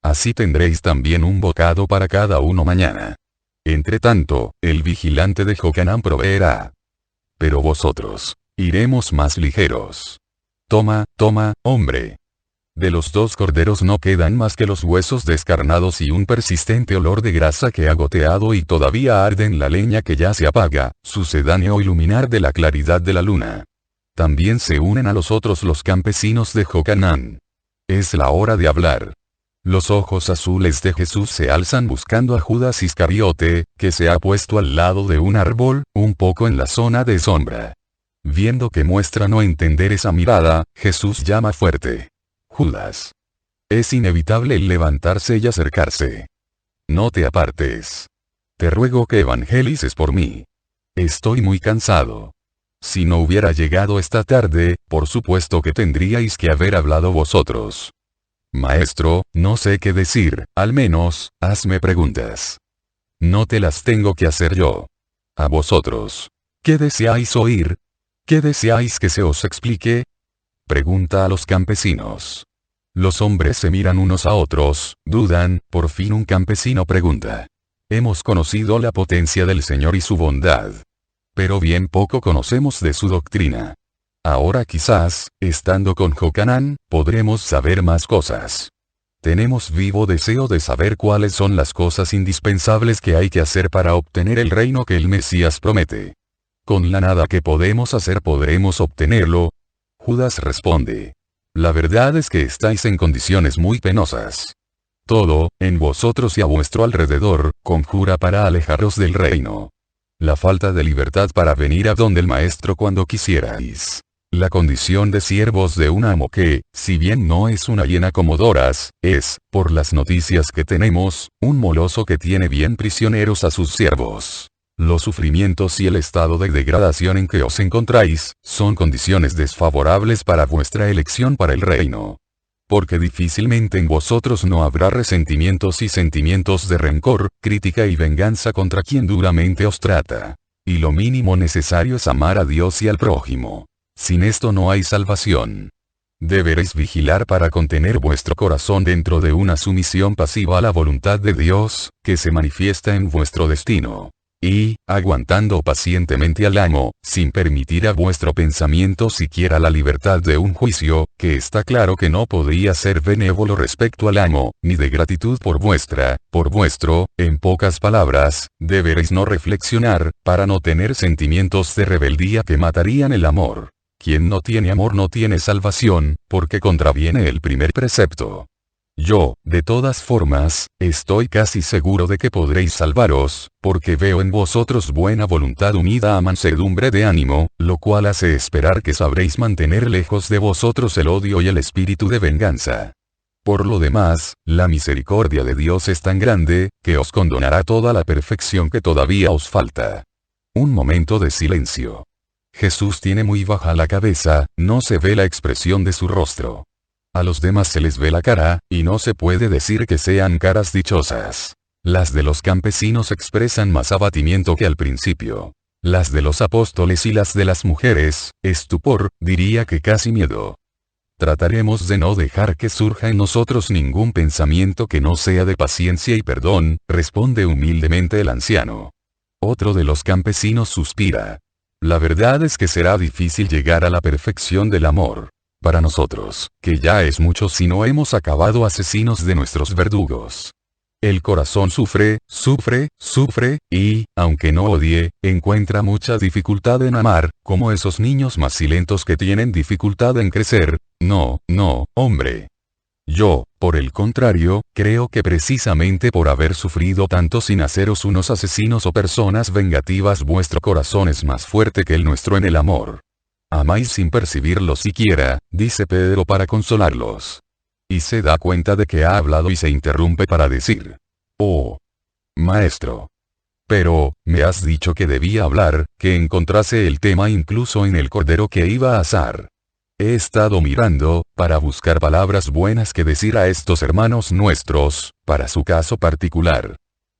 Así tendréis también un bocado para cada uno mañana. Entre tanto, el vigilante de Jocanán proveerá. Pero vosotros, iremos más ligeros. Toma, toma, hombre». De los 2 corderos no quedan más que los huesos descarnados y un persistente olor de grasa que ha goteado y todavía arde en la leña que ya se apaga, sucedáneo iluminar de la claridad de la luna. También se unen a los otros los campesinos de Jocanán. Es la hora de hablar. Los ojos azules de Jesús se alzan buscando a Judas Iscariote, que se ha puesto al lado de un árbol, un poco en la zona de sombra. Viendo que muestra no entender esa mirada, Jesús llama fuerte: «Judas». Es inevitable el levantarse y acercarse. «No te apartes. Te ruego que evangelices por mí. Estoy muy cansado. Si no hubiera llegado esta tarde, por supuesto que tendríais que haber hablado vosotros. Maestro, no sé qué decir, al menos, hazme preguntas. No te las tengo que hacer yo. A vosotros. ¿Qué deseáis oír? ¿Qué deseáis que se os explique?». Pregunta a los campesinos. Los hombres se miran unos a otros, dudan, por fin un campesino pregunta: «Hemos conocido la potencia del Señor y su bondad. Pero bien poco conocemos de su doctrina. Ahora quizás, estando con Jocanán, podremos saber más cosas. Tenemos vivo deseo de saber cuáles son las cosas indispensables que hay que hacer para obtener el reino que el Mesías promete. Con la nada que podemos hacer podremos obtenerlo». Judas responde: «La verdad es que estáis en condiciones muy penosas. Todo, en vosotros y a vuestro alrededor, conjura para alejaros del reino. La falta de libertad para venir a donde el Maestro cuando quisierais. La condición de siervos de un amo que, si bien no es una hiena como Doras, es, por las noticias que tenemos, un moloso que tiene bien prisioneros a sus siervos. Los sufrimientos y el estado de degradación en que os encontráis, son condiciones desfavorables para vuestra elección para el reino. Porque difícilmente en vosotros no habrá resentimientos y sentimientos de rencor, crítica y venganza contra quien duramente os trata. Y lo mínimo necesario es amar a Dios y al prójimo. Sin esto no hay salvación. Deberéis vigilar para contener vuestro corazón dentro de una sumisión pasiva a la voluntad de Dios, que se manifiesta en vuestro destino. Y, aguantando pacientemente al amo, sin permitir a vuestro pensamiento siquiera la libertad de un juicio, que está claro que no podría ser benévolo respecto al amo, ni de gratitud por vuestro, en pocas palabras, deberéis no reflexionar, para no tener sentimientos de rebeldía que matarían el amor. Quien no tiene amor no tiene salvación, porque contraviene el primer precepto. Yo, de todas formas, estoy casi seguro de que podréis salvaros, porque veo en vosotros buena voluntad unida a mansedumbre de ánimo, lo cual hace esperar que sabréis mantener lejos de vosotros el odio y el espíritu de venganza. Por lo demás, la misericordia de Dios es tan grande, que os condonará toda la perfección que todavía os falta. Un momento de silencio. Jesús tiene muy baja la cabeza, no se ve la expresión de su rostro. A los demás se les ve la cara, y no se puede decir que sean caras dichosas. Las de los campesinos expresan más abatimiento que al principio. Las de los apóstoles y las de las mujeres, estupor, diría que casi miedo. Trataremos de no dejar que surja en nosotros ningún pensamiento que no sea de paciencia y perdón, responde humildemente el anciano. Otro de los campesinos suspira. La verdad es que será difícil llegar a la perfección del amor. Para nosotros, que ya es mucho si no hemos acabado asesinos de nuestros verdugos. El corazón sufre, y, aunque no odie, encuentra mucha dificultad en amar, como esos niños macilentos que tienen dificultad en crecer. No, hombre. Yo, por el contrario, creo que precisamente por haber sufrido tanto sin haceros unos asesinos o personas vengativas vuestro corazón es más fuerte que el nuestro en el amor. Amáis sin percibirlo siquiera, dice Pedro para consolarlos. Y se da cuenta de que ha hablado y se interrumpe para decir: «Oh, maestro. Pero, me has dicho que debía hablar, que encontrase el tema incluso en el cordero que iba a asar». he estado mirando, para buscar palabras buenas que decir a estos hermanos nuestros, para su caso particular.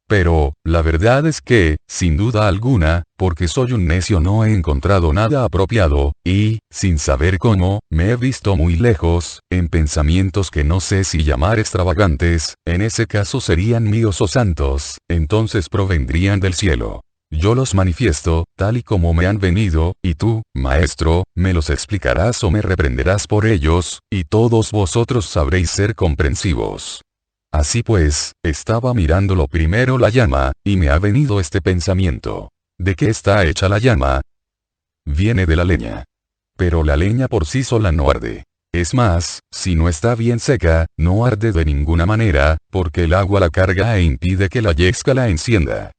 Pero, la verdad es que, sin duda alguna, porque soy un necio no he encontrado nada apropiado, y, sin saber cómo, me he visto muy lejos, en pensamientos que no sé si llamar extravagantes, en ese caso serían míos o santos, entonces provendrían del cielo. Yo los manifiesto, tal y como me han venido, y tú, maestro, me los explicarás o me reprenderás por ellos, y todos vosotros sabréis ser comprensivos. Así pues, estaba mirando lo primero la llama, y me ha venido este pensamiento. ¿De qué está hecha la llama? Viene de la leña. Pero la leña por sí sola no arde. Es más, si no está bien seca, no arde de ninguna manera, porque el agua la carga e impide que la yesca la encienda.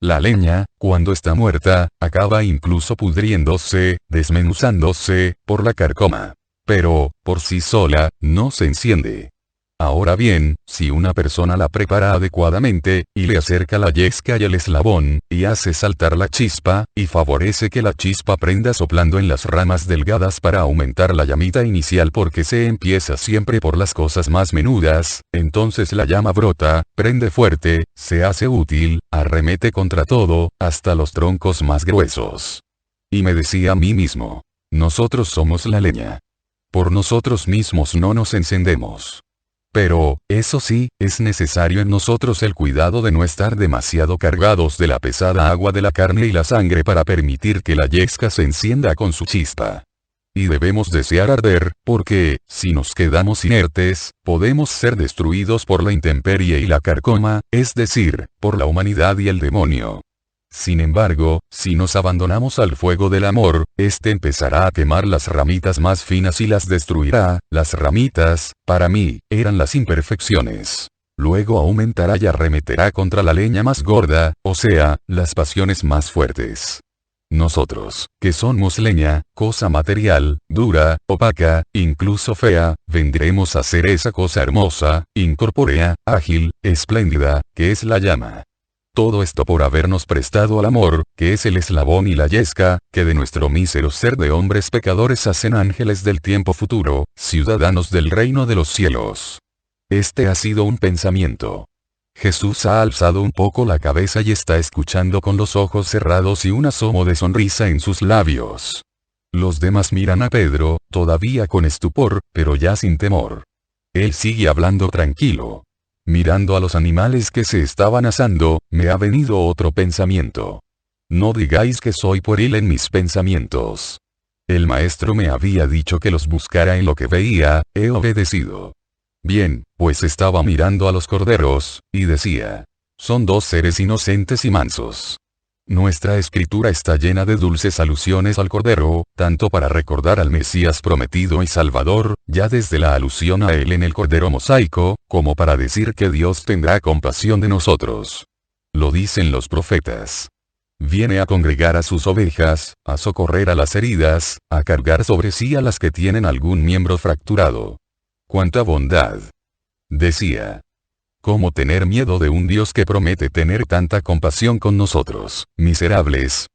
La leña, cuando está muerta, acaba incluso pudriéndose, desmenuzándose, por la carcoma. Pero, por sí sola, no se enciende. Ahora bien, si una persona la prepara adecuadamente, y le acerca la yesca y el eslabón, y hace saltar la chispa, y favorece que la chispa prenda soplando en las ramas delgadas para aumentar la llamita inicial porque se empieza siempre por las cosas más menudas, entonces la llama brota, prende fuerte, se hace útil, arremete contra todo, hasta los troncos más gruesos. Y me decía a mí mismo, nosotros somos la leña. Por nosotros mismos no nos encendemos. Pero, eso sí, es necesario en nosotros el cuidado de no estar demasiado cargados de la pesada agua de la carne y la sangre para permitir que la yesca se encienda con su chispa. Y debemos desear arder, porque, si nos quedamos inertes, podemos ser destruidos por la intemperie y la carcoma, es decir, por la humanidad y el demonio. Sin embargo, si nos abandonamos al fuego del amor, este empezará a quemar las ramitas más finas y las destruirá. Las ramitas, para mí, eran las imperfecciones. Luego aumentará y arremeterá contra la leña más gorda, o sea, las pasiones más fuertes. Nosotros, que somos leña, cosa material, dura, opaca, incluso fea, vendremos a ser esa cosa hermosa, incorpórea, ágil, espléndida, que es la llama. Todo esto por habernos prestado al amor, que es el eslabón y la yesca, que de nuestro mísero ser de hombres pecadores hacen ángeles del tiempo futuro, ciudadanos del reino de los cielos. Este ha sido un pensamiento. Jesús ha alzado un poco la cabeza y está escuchando con los ojos cerrados y un asomo de sonrisa en sus labios. Los demás miran a Pedro, todavía con estupor, pero ya sin temor. Él sigue hablando tranquilo. Mirando a los animales que se estaban asando, me ha venido otro pensamiento. No digáis que soy pueril en mis pensamientos. El maestro me había dicho que los buscara en lo que veía, he obedecido. Bien, pues estaba mirando a los corderos, y decía, son dos seres inocentes y mansos. Nuestra escritura está llena de dulces alusiones al Cordero, tanto para recordar al Mesías prometido y Salvador, ya desde la alusión a él en el Cordero mosaico, como para decir que Dios tendrá compasión de nosotros. Lo dicen los profetas. Viene a congregar a sus ovejas, a socorrer a las heridas, a cargar sobre sí a las que tienen algún miembro fracturado. ¡Cuánta bondad! Decía. ¿Cómo tener miedo de un Dios que promete tener tanta compasión con nosotros, miserables?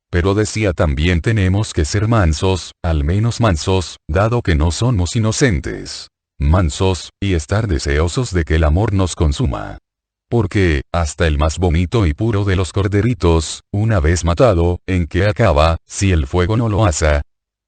Pero decía también tenemos que ser mansos, al menos mansos, dado que no somos inocentes. Mansos, y estar deseosos de que el amor nos consuma. Porque, hasta el más bonito y puro de los corderitos, una vez matado, ¿en qué acaba, si el fuego no lo asa?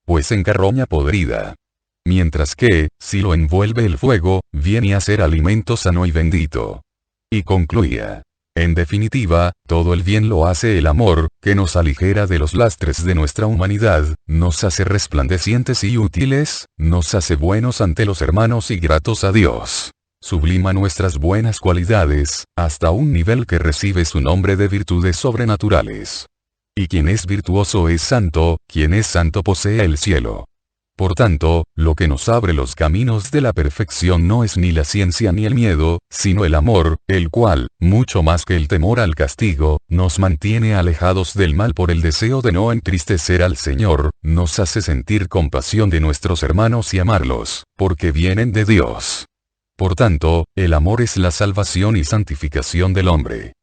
Pues en carroña podrida. Mientras que, si lo envuelve el fuego, viene a ser alimento sano y bendito. Y concluía. En definitiva, todo el bien lo hace el amor, que nos aligera de los lastres de nuestra humanidad, nos hace resplandecientes y útiles, nos hace buenos ante los hermanos y gratos a Dios. Sublima nuestras buenas cualidades, hasta un nivel que recibe su nombre de virtudes sobrenaturales. Y quien es virtuoso es santo, quien es santo posee el cielo. Por tanto, lo que nos abre los caminos de la perfección no es ni la ciencia ni el miedo, sino el amor, el cual, mucho más que el temor al castigo, nos mantiene alejados del mal por el deseo de no entristecer al Señor, nos hace sentir compasión de nuestros hermanos y amarlos, porque vienen de Dios. Por tanto, el amor es la salvación y santificación del hombre.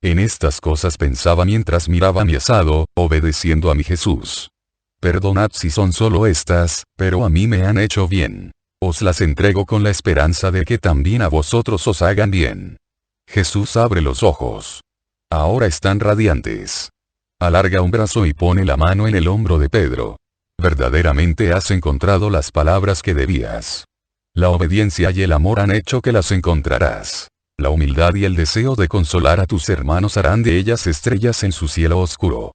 En estas cosas pensaba mientras miraba mi asado, obedeciendo a mi Jesús. Perdonad si son solo estas, pero a mí me han hecho bien. Os las entrego con la esperanza de que también a vosotros os hagan bien. Jesús abre los ojos. Ahora están radiantes. Alarga un brazo y pone la mano en el hombro de Pedro. Verdaderamente has encontrado las palabras que debías. La obediencia y el amor han hecho que las encontrarás. La humildad y el deseo de consolar a tus hermanos harán de ellas estrellas en su cielo oscuro.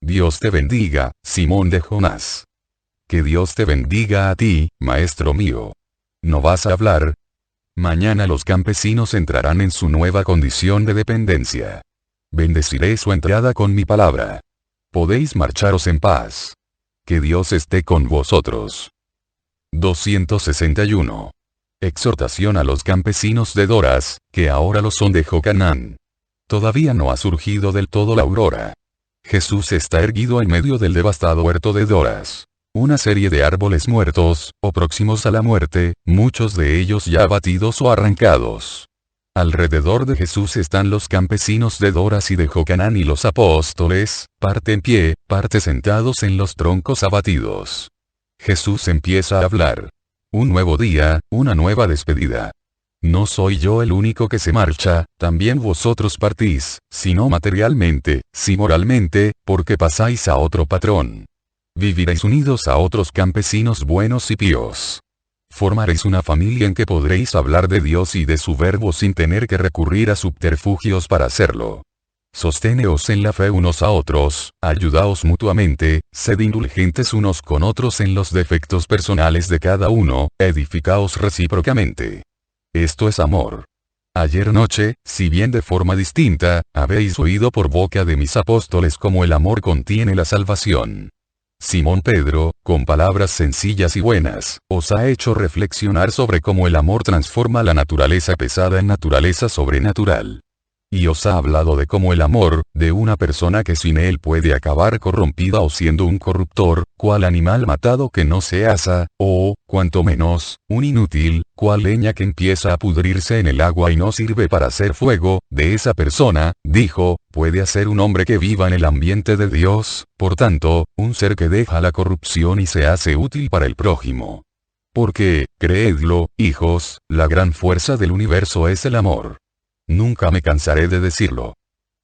Dios te bendiga, Simón de Jonás. Que Dios te bendiga a ti, maestro mío. ¿No vas a hablar? Mañana los campesinos entrarán en su nueva condición de dependencia. Bendeciré su entrada con mi palabra. Podéis marcharos en paz. Que Dios esté con vosotros. 261. Exhortación a los campesinos de Doras, que ahora lo son de Jocanán. Todavía no ha surgido del todo la aurora. Jesús está erguido en medio del devastado huerto de Doras. Una serie de árboles muertos, o próximos a la muerte, muchos de ellos ya abatidos o arrancados. Alrededor de Jesús están los campesinos de Doras y de Jocanán y los apóstoles, parte en pie, parte sentados en los troncos abatidos. Jesús empieza a hablar. Un nuevo día, una nueva despedida. No soy yo el único que se marcha, también vosotros partís, si no materialmente, si moralmente, porque pasáis a otro patrón. Viviréis unidos a otros campesinos buenos y píos. Formaréis una familia en que podréis hablar de Dios y de su verbo sin tener que recurrir a subterfugios para hacerlo. Sosténeos en la fe unos a otros, ayudaos mutuamente, sed indulgentes unos con otros en los defectos personales de cada uno, edificaos recíprocamente. Esto es amor. Ayer noche, si bien de forma distinta, habéis oído por boca de mis apóstoles cómo el amor contiene la salvación. Simón Pedro, con palabras sencillas y buenas, os ha hecho reflexionar sobre cómo el amor transforma la naturaleza pesada en naturaleza sobrenatural. Y os ha hablado de cómo el amor, de una persona que sin él puede acabar corrompida o siendo un corruptor, cual animal matado que no se asa, o, cuanto menos, un inútil, cual leña que empieza a pudrirse en el agua y no sirve para hacer fuego, de esa persona, dijo, puede hacer un hombre que viva en el ambiente de Dios, por tanto, un ser que deja la corrupción y se hace útil para el prójimo. Porque, creedlo, hijos, la gran fuerza del universo es el amor. Nunca me cansaré de decirlo.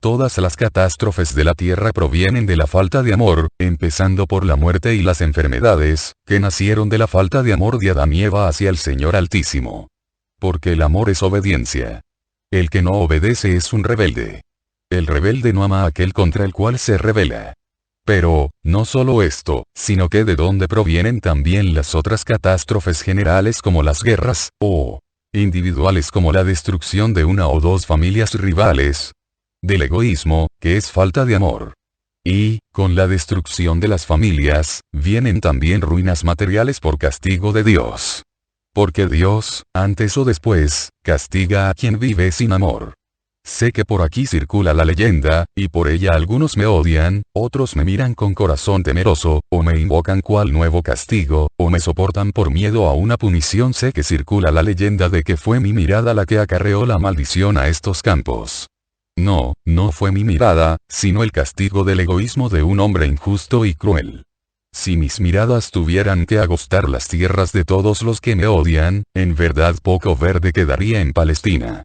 Todas las catástrofes de la tierra provienen de la falta de amor, empezando por la muerte y las enfermedades, que nacieron de la falta de amor de Adán y Eva hacia el Señor Altísimo. Porque el amor es obediencia. El que no obedece es un rebelde. El rebelde no ama a aquel contra el cual se rebela. Pero, no solo esto, sino que de dónde provienen también las otras catástrofes generales como las guerras, o individuales como la destrucción de una o dos familias rivales, del egoísmo, que es falta de amor. Y, con la destrucción de las familias, vienen también ruinas materiales por castigo de Dios. Porque Dios, antes o después, castiga a quien vive sin amor. Sé que por aquí circula la leyenda, y por ella algunos me odian, otros me miran con corazón temeroso, o me invocan cual nuevo castigo, o me soportan por miedo a una punición. Sé que circula la leyenda de que fue mi mirada la que acarreó la maldición a estos campos. No, no fue mi mirada, sino el castigo del egoísmo de un hombre injusto y cruel. Si mis miradas tuvieran que agostar las tierras de todos los que me odian, en verdad poco verde quedaría en Palestina.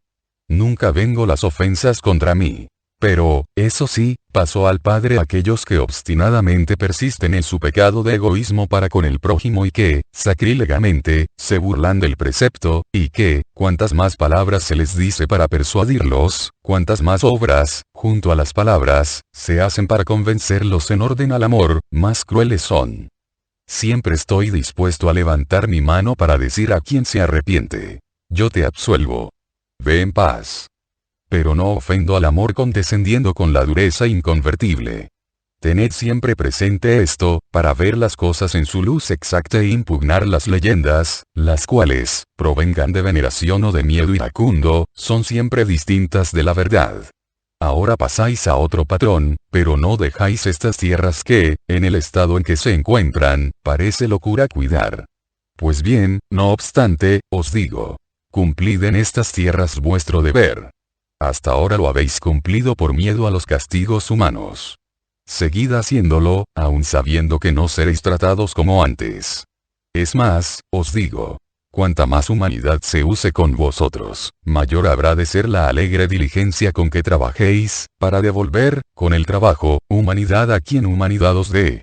Nunca vengo las ofensas contra mí. Pero, eso sí, pasó al Padre aquellos que obstinadamente persisten en su pecado de egoísmo para con el prójimo y que, sacrílegamente, se burlan del precepto, y que, cuantas más palabras se les dice para persuadirlos, cuantas más obras, junto a las palabras, se hacen para convencerlos en orden al amor, más crueles son. Siempre estoy dispuesto a levantar mi mano para decir a quien se arrepiente: yo te absuelvo. Ve en paz. Pero no ofendo al amor condescendiendo con la dureza inconvertible. Tened siempre presente esto, para ver las cosas en su luz exacta e impugnar las leyendas, las cuales, provengan de veneración o de miedo iracundo, son siempre distintas de la verdad. Ahora pasáis a otro patrón, pero no dejáis estas tierras que, en el estado en que se encuentran, parece locura cuidar. Pues bien, no obstante, os digo: cumplid en estas tierras vuestro deber. Hasta ahora lo habéis cumplido por miedo a los castigos humanos. seguid haciéndolo, aun sabiendo que no seréis tratados como antes. Es más, os digo, cuanta más humanidad se use con vosotros, mayor habrá de ser la alegre diligencia con que trabajéis, para devolver, con el trabajo, humanidad a quien humanidad os dé.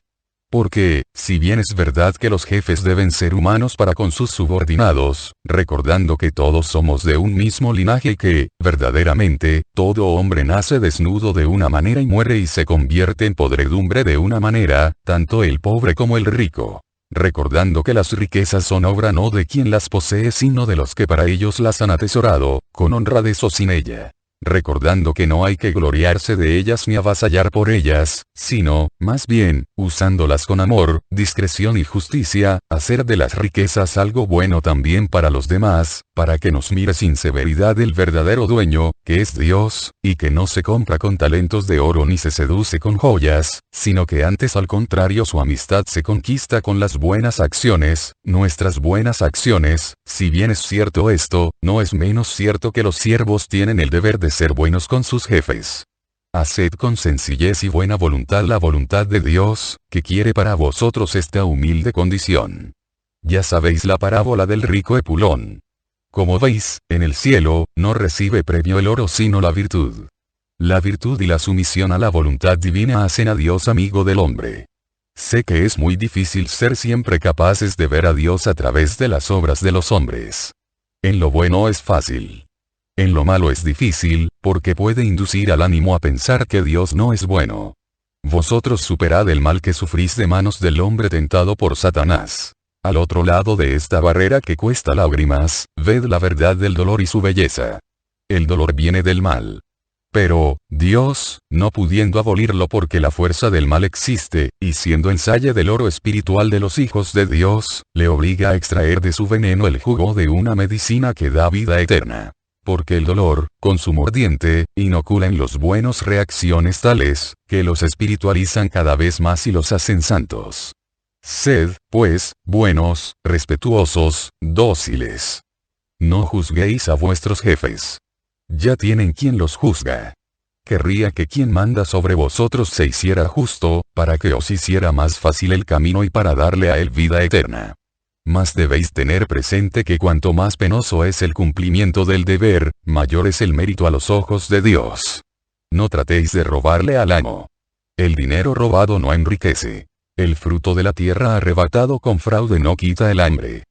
Porque, si bien es verdad que los jefes deben ser humanos para con sus subordinados, recordando que todos somos de un mismo linaje y que, verdaderamente, todo hombre nace desnudo de una manera y muere y se convierte en podredumbre de una manera, tanto el pobre como el rico. Recordando que las riquezas son obra no de quien las posee sino de los que para ellos las han atesorado, con honradez o sin ella. Recordando que no hay que gloriarse de ellas ni avasallar por ellas, sino, más bien, usándolas con amor, discreción y justicia, hacer de las riquezas algo bueno también para los demás, para que nos mire sin severidad el verdadero dueño, que es Dios, y que no se compra con talentos de oro ni se seduce con joyas, sino que antes al contrario su amistad se conquista con las buenas acciones, nuestras buenas acciones. Si bien es cierto esto, no es menos cierto que los siervos tienen el deber de ser buenos con sus jefes. Haced con sencillez y buena voluntad la voluntad de Dios, que quiere para vosotros esta humilde condición. Ya sabéis la parábola del rico Epulón. Como veis, en el cielo, no recibe premio el oro sino la virtud. La virtud y la sumisión a la voluntad divina hacen a Dios amigo del hombre. Sé que es muy difícil ser siempre capaces de ver a Dios a través de las obras de los hombres. En lo bueno es fácil. En lo malo es difícil, porque puede inducir al ánimo a pensar que Dios no es bueno. Vosotros superad el mal que sufrís de manos del hombre tentado por Satanás. Al otro lado de esta barrera que cuesta lágrimas, ved la verdad del dolor y su belleza. El dolor viene del mal. Pero, Dios, no pudiendo abolirlo porque la fuerza del mal existe, y siendo ensayo del oro espiritual de los hijos de Dios, le obliga a extraer de su veneno el jugo de una medicina que da vida eterna. Porque el dolor, con su mordiente, inocula en los buenos reacciones tales, que los espiritualizan cada vez más y los hacen santos. Sed, pues, buenos, respetuosos, dóciles. No juzguéis a vuestros jefes. Ya tienen quien los juzga. Querría que quien manda sobre vosotros se hiciera justo, para que os hiciera más fácil el camino y para darle a él vida eterna. Mas debéis tener presente que cuanto más penoso es el cumplimiento del deber, mayor es el mérito a los ojos de Dios. No tratéis de robarle al amo. El dinero robado no enriquece. El fruto de la tierra arrebatado con fraude no quita el hambre.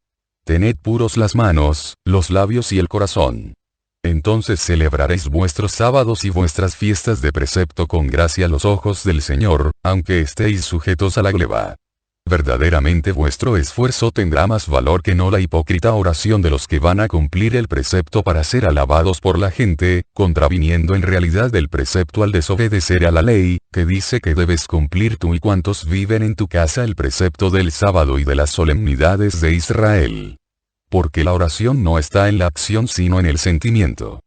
Tened puros las manos, los labios y el corazón. Entonces celebraréis vuestros sábados y vuestras fiestas de precepto con gracia a los ojos del Señor, aunque estéis sujetos a la gleba. Verdaderamente vuestro esfuerzo tendrá más valor que no la hipócrita oración de los que van a cumplir el precepto para ser alabados por la gente, contraviniendo en realidad del precepto al desobedecer a la ley, que dice que debes cumplir tú y cuantos viven en tu casa el precepto del sábado y de las solemnidades de Israel. Porque la oración no está en la acción sino en el sentimiento.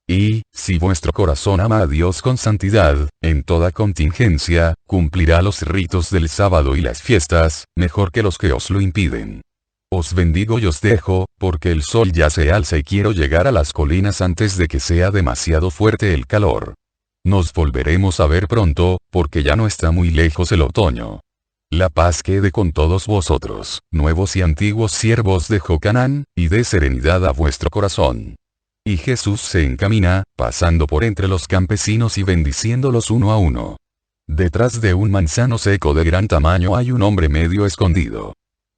Y, si vuestro corazón ama a Dios con santidad, en toda contingencia, cumplirá los ritos del sábado y las fiestas, mejor que los que os lo impiden. Os bendigo y os dejo, porque el sol ya se alza y quiero llegar a las colinas antes de que sea demasiado fuerte el calor. Nos volveremos a ver pronto, porque ya no está muy lejos el otoño. La paz quede con todos vosotros, nuevos y antiguos siervos de Jocanán, y dé serenidad a vuestro corazón. Y Jesús se encamina, pasando por entre los campesinos y bendiciéndolos uno a uno. Detrás de un manzano seco de gran tamaño hay un hombre medio escondido.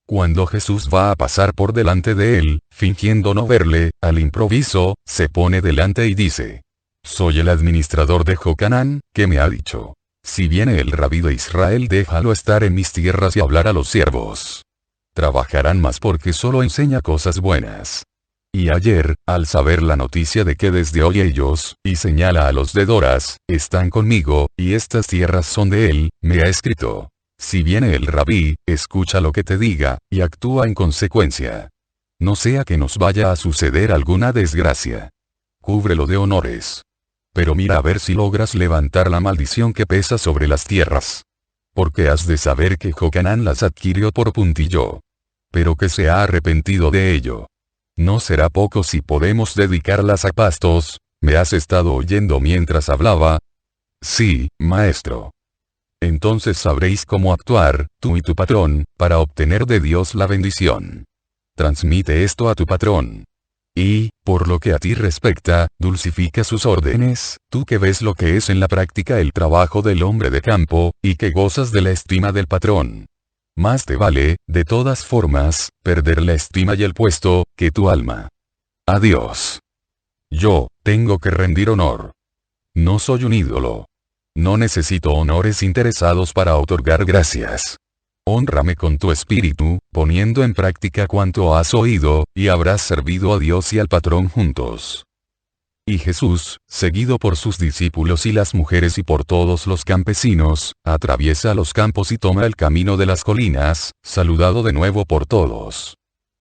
Cuando Jesús va a pasar por delante de él, fingiendo no verle, al improviso, se pone delante y dice: «Soy el administrador de Jocanán, que me ha dicho: si viene el rabí de Israel, déjalo estar en mis tierras y hablar a los siervos. Trabajarán más porque solo enseña cosas buenas». Y ayer, al saber la noticia de que desde hoy ellos, y señala a los de Doras, están conmigo, y estas tierras son de él, me ha escrito: si viene el rabí, escucha lo que te diga, y actúa en consecuencia. No sea que nos vaya a suceder alguna desgracia. Cúbrelo de honores. Pero mira a ver si logras levantar la maldición que pesa sobre las tierras. Porque has de saber que Jocanán las adquirió por puntillo. Pero que se ha arrepentido de ello. No será poco si podemos dedicarlas a pastos. ¿Me has estado oyendo mientras hablaba? Sí, maestro. Entonces sabréis cómo actuar, tú y tu patrón, para obtener de Dios la bendición. Transmite esto a tu patrón. Y, por lo que a ti respecta, dulcifica sus órdenes, tú que ves lo que es en la práctica el trabajo del hombre de campo, y que gozas de la estima del patrón. Más te vale, de todas formas, perder la estima y el puesto, que tu alma. Adiós. Yo, tengo que rendir honor. No soy un ídolo. No necesito honores interesados para otorgar gracias. Hónrame con tu espíritu, poniendo en práctica cuanto has oído, y habrás servido a Dios y al patrón juntos. Y Jesús, seguido por sus discípulos y las mujeres y por todos los campesinos, atraviesa los campos y toma el camino de las colinas, saludado de nuevo por todos.